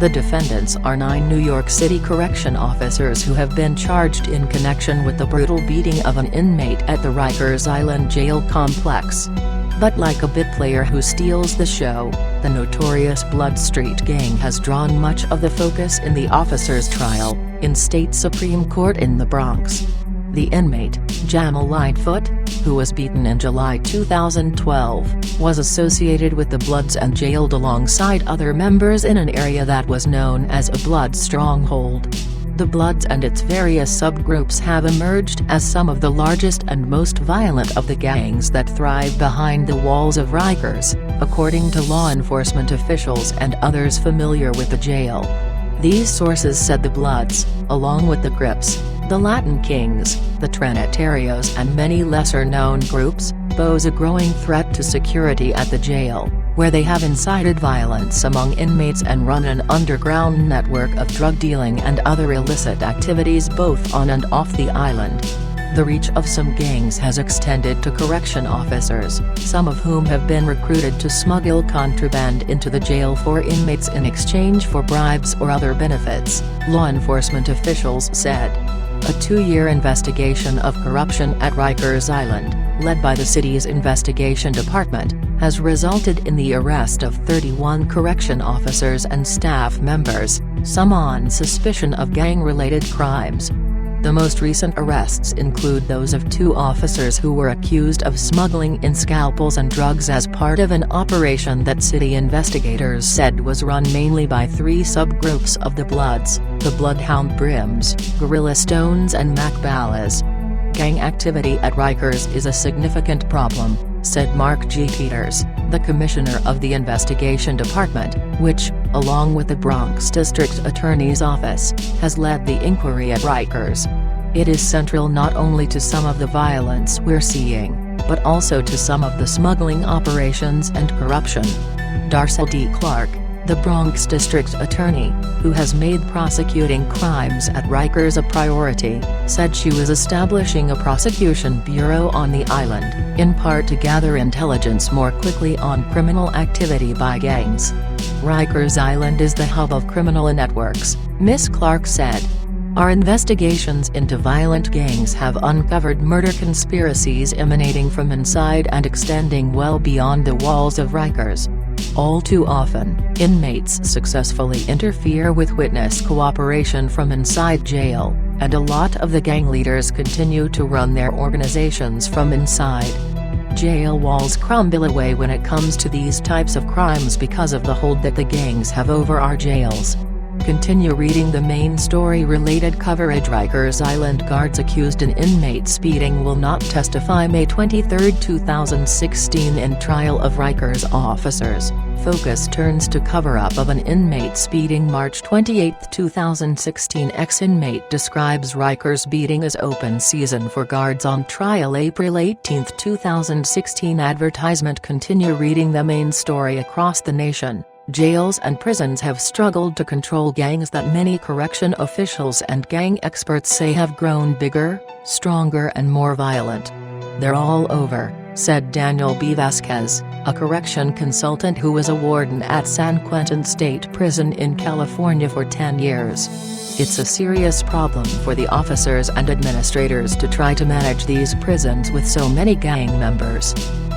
The defendants are 9 New York City correction officers who have been charged in connection with the brutal beating of an inmate at the Rikers Island jail complex. But like a bit player who steals the show, the notorious Blood Street Gang has drawn much of the focus in the officers' trial, in state Supreme Court in the Bronx. The inmate, Jamal Lightfoot, who was beaten in July 2012, was associated with the Bloods and jailed alongside other members in an area that was known as a Blood stronghold. The Bloods and its various subgroups have emerged as some of the largest and most violent of the gangs that thrive behind the walls of Rikers, according to law enforcement officials and others familiar with the jail. These sources said the Bloods, along with the Crips, the Latin Kings, the Trinitarios and many lesser-known groups, pose a growing threat to security at the jail, where they have incited violence among inmates and run an underground network of drug dealing and other illicit activities both on and off the island. The reach of some gangs has extended to correction officers, some of whom have been recruited to smuggle contraband into the jail for inmates in exchange for bribes or other benefits, law enforcement officials said. A 2-year investigation of corruption at Rikers Island, led by the city's investigation department, has resulted in the arrest of 31 correction officers and staff members, some on suspicion of gang-related crimes. The most recent arrests include those of 2 officers who were accused of smuggling in scalpels and drugs as part of an operation that city investigators said was run mainly by 3 subgroups of the Bloods, the Bloodhound Brims, Gorilla Stones and Mac Ballas. Gang activity at Rikers is a significant problem, said Mark G. Peters, the commissioner of the investigation department, which, along with the Bronx District Attorney's Office, has led the inquiry at Rikers. It is central not only to some of the violence we're seeing, but also to some of the smuggling operations and corruption. Darcel D. Clark, the Bronx District Attorney, who has made prosecuting crimes at Rikers a priority, said she was establishing a prosecution bureau on the island, in part to gather intelligence more quickly on criminal activity by gangs. Rikers Island is the hub of criminal networks, Ms. Clark said. Our investigations into violent gangs have uncovered murder conspiracies emanating from inside and extending well beyond the walls of Rikers. All too often, inmates successfully interfere with witness cooperation from inside jail, and a lot of the gang leaders continue to run their organizations from inside. Jail walls crumble away when it comes to these types of crimes because of the hold that the gangs have over our jails. Continue reading the main story-related coverage. Rikers Island guards accused an inmate speeding will not testify. May 23, 2016 in trial of Rikers officers, focus turns to cover-up of an inmate speeding. March 28, 2016 ex-inmate describes Rikers beating as open season for guards on trial. April 18, 2016 advertisement. Continue reading the main story. Across the nation, jails and prisons have struggled to control gangs that many correction officials and gang experts say have grown bigger, stronger and more violent. They're all over, said Daniel B. Vasquez, a correction consultant who was a warden at San Quentin State Prison in California for 10 years. It's a serious problem for the officers and administrators to try to manage these prisons with so many gang members.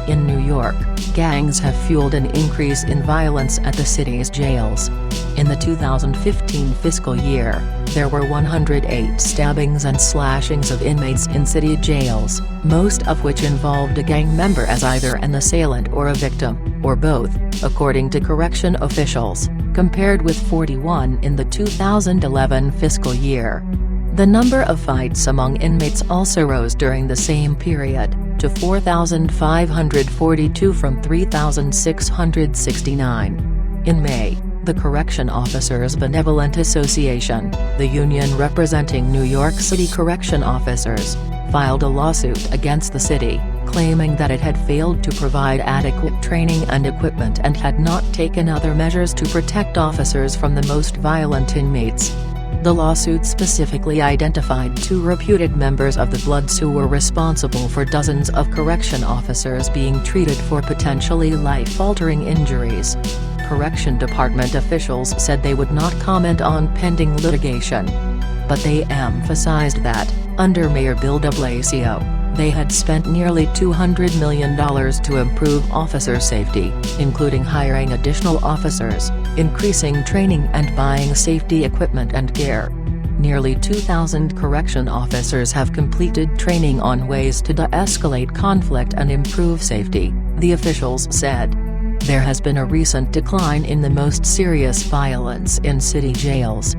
In New York, gangs have fueled an increase in violence at the city's jails. In the 2015 fiscal year, there were 108 stabbings and slashings of inmates in city jails, most of which involved a gang member as either an assailant or a victim, or both, according to correction officials, compared with 41 in the 2011 fiscal year. The number of fights among inmates also rose during the same period, to 4,542 from 3,669. In May, the Correction Officers Benevolent Association, the union representing New York City correction officers, filed a lawsuit against the city, claiming that it had failed to provide adequate training and equipment and had not taken other measures to protect officers from the most violent inmates. The lawsuit specifically identified 2 reputed members of the Bloods who were responsible for dozens of correction officers being treated for potentially life-altering injuries. Correction Department officials said they would not comment on pending litigation. But they emphasized that, under Mayor Bill de Blasio, they had spent nearly $200 million to improve officer safety, including hiring additional officers, increasing training and buying safety equipment and gear. Nearly 2,000 correction officers have completed training on ways to de-escalate conflict and improve safety, the officials said. There has been a recent decline in the most serious violence in city jails.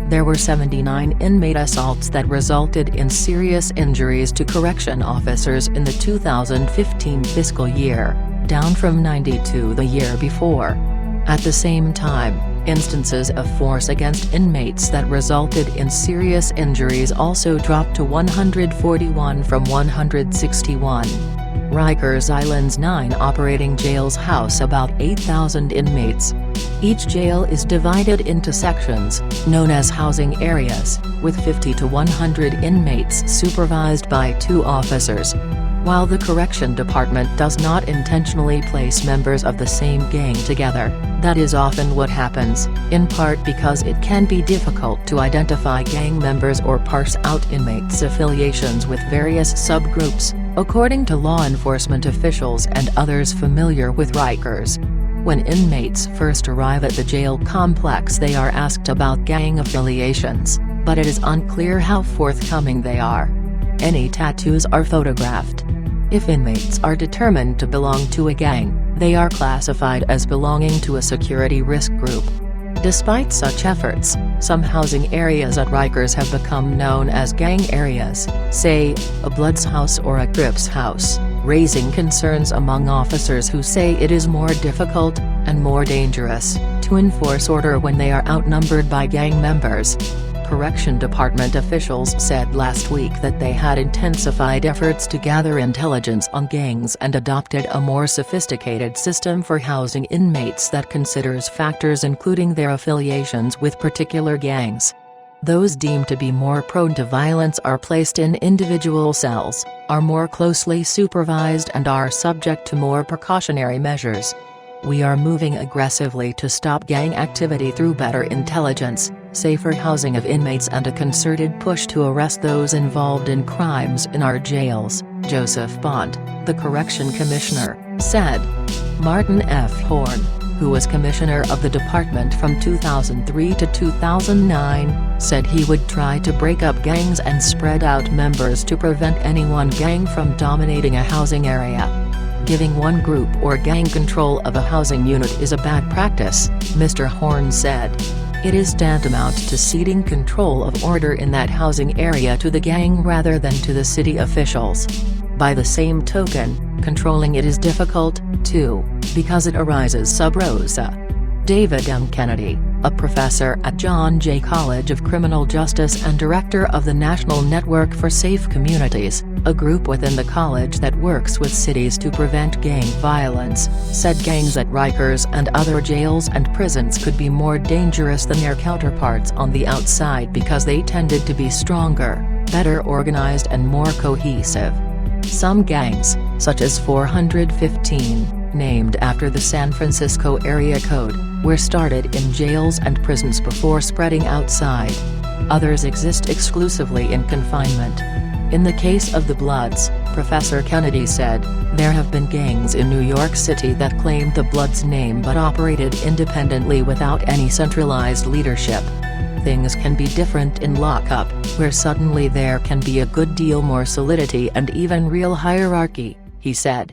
There were 79 inmate assaults that resulted in serious injuries to correction officers in the 2015 fiscal year, down from 92 the year before. At the same time, instances of force against inmates that resulted in serious injuries also dropped to 141 from 161. Rikers Island's 9 operating jails house about 8,000 inmates. Each jail is divided into sections, known as housing areas, with 50 to 100 inmates supervised by 2 officers. While the Correction Department does not intentionally place members of the same gang together, that is often what happens, in part because it can be difficult to identify gang members or parse out inmates' affiliations with various subgroups, according to law enforcement officials and others familiar with Rikers. When inmates first arrive at the jail complex, they are asked about gang affiliations, but it is unclear how forthcoming they are. Any tattoos are photographed. If inmates are determined to belong to a gang, they are classified as belonging to a security risk group. Despite such efforts, some housing areas at Rikers have become known as gang areas, say, a Bloods house or a Crips house, raising concerns among officers who say it is more difficult, and more dangerous, to enforce order when they are outnumbered by gang members. Correction Department officials said last week that they had intensified efforts to gather intelligence on gangs and adopted a more sophisticated system for housing inmates that considers factors including their affiliations with particular gangs. Those deemed to be more prone to violence are placed in individual cells, are more closely supervised and are subject to more precautionary measures. We are moving aggressively to stop gang activity through better intelligence, safer housing of inmates and a concerted push to arrest those involved in crimes in our jails, Joseph Bond, the Correction Commissioner, said. Martin F. Horn, who was Commissioner of the department from 2003 to 2009, said he would try to break up gangs and spread out members to prevent any one gang from dominating a housing area. Giving one group or gang control of a housing unit is a bad practice, Mr. Horn said. It is tantamount to ceding control of order in that housing area to the gang rather than to the city officials. By the same token, controlling it is difficult, too, because it arises sub rosa. David M. Kennedy, a professor at John Jay College of Criminal Justice and director of the National Network for Safe Communities, a group within the college that works with cities to prevent gang violence, said gangs at Rikers and other jails and prisons could be more dangerous than their counterparts on the outside because they tended to be stronger, better organized and more cohesive. Some gangs, such as 415, named after the San Francisco area code, were started in jails and prisons before spreading outside. Others exist exclusively in confinement. In the case of the Bloods, Professor Kennedy said, there have been gangs in New York City that claimed the Bloods name but operated independently without any centralized leadership. Things can be different in lockup, where suddenly there can be a good deal more solidity and even real hierarchy, he said.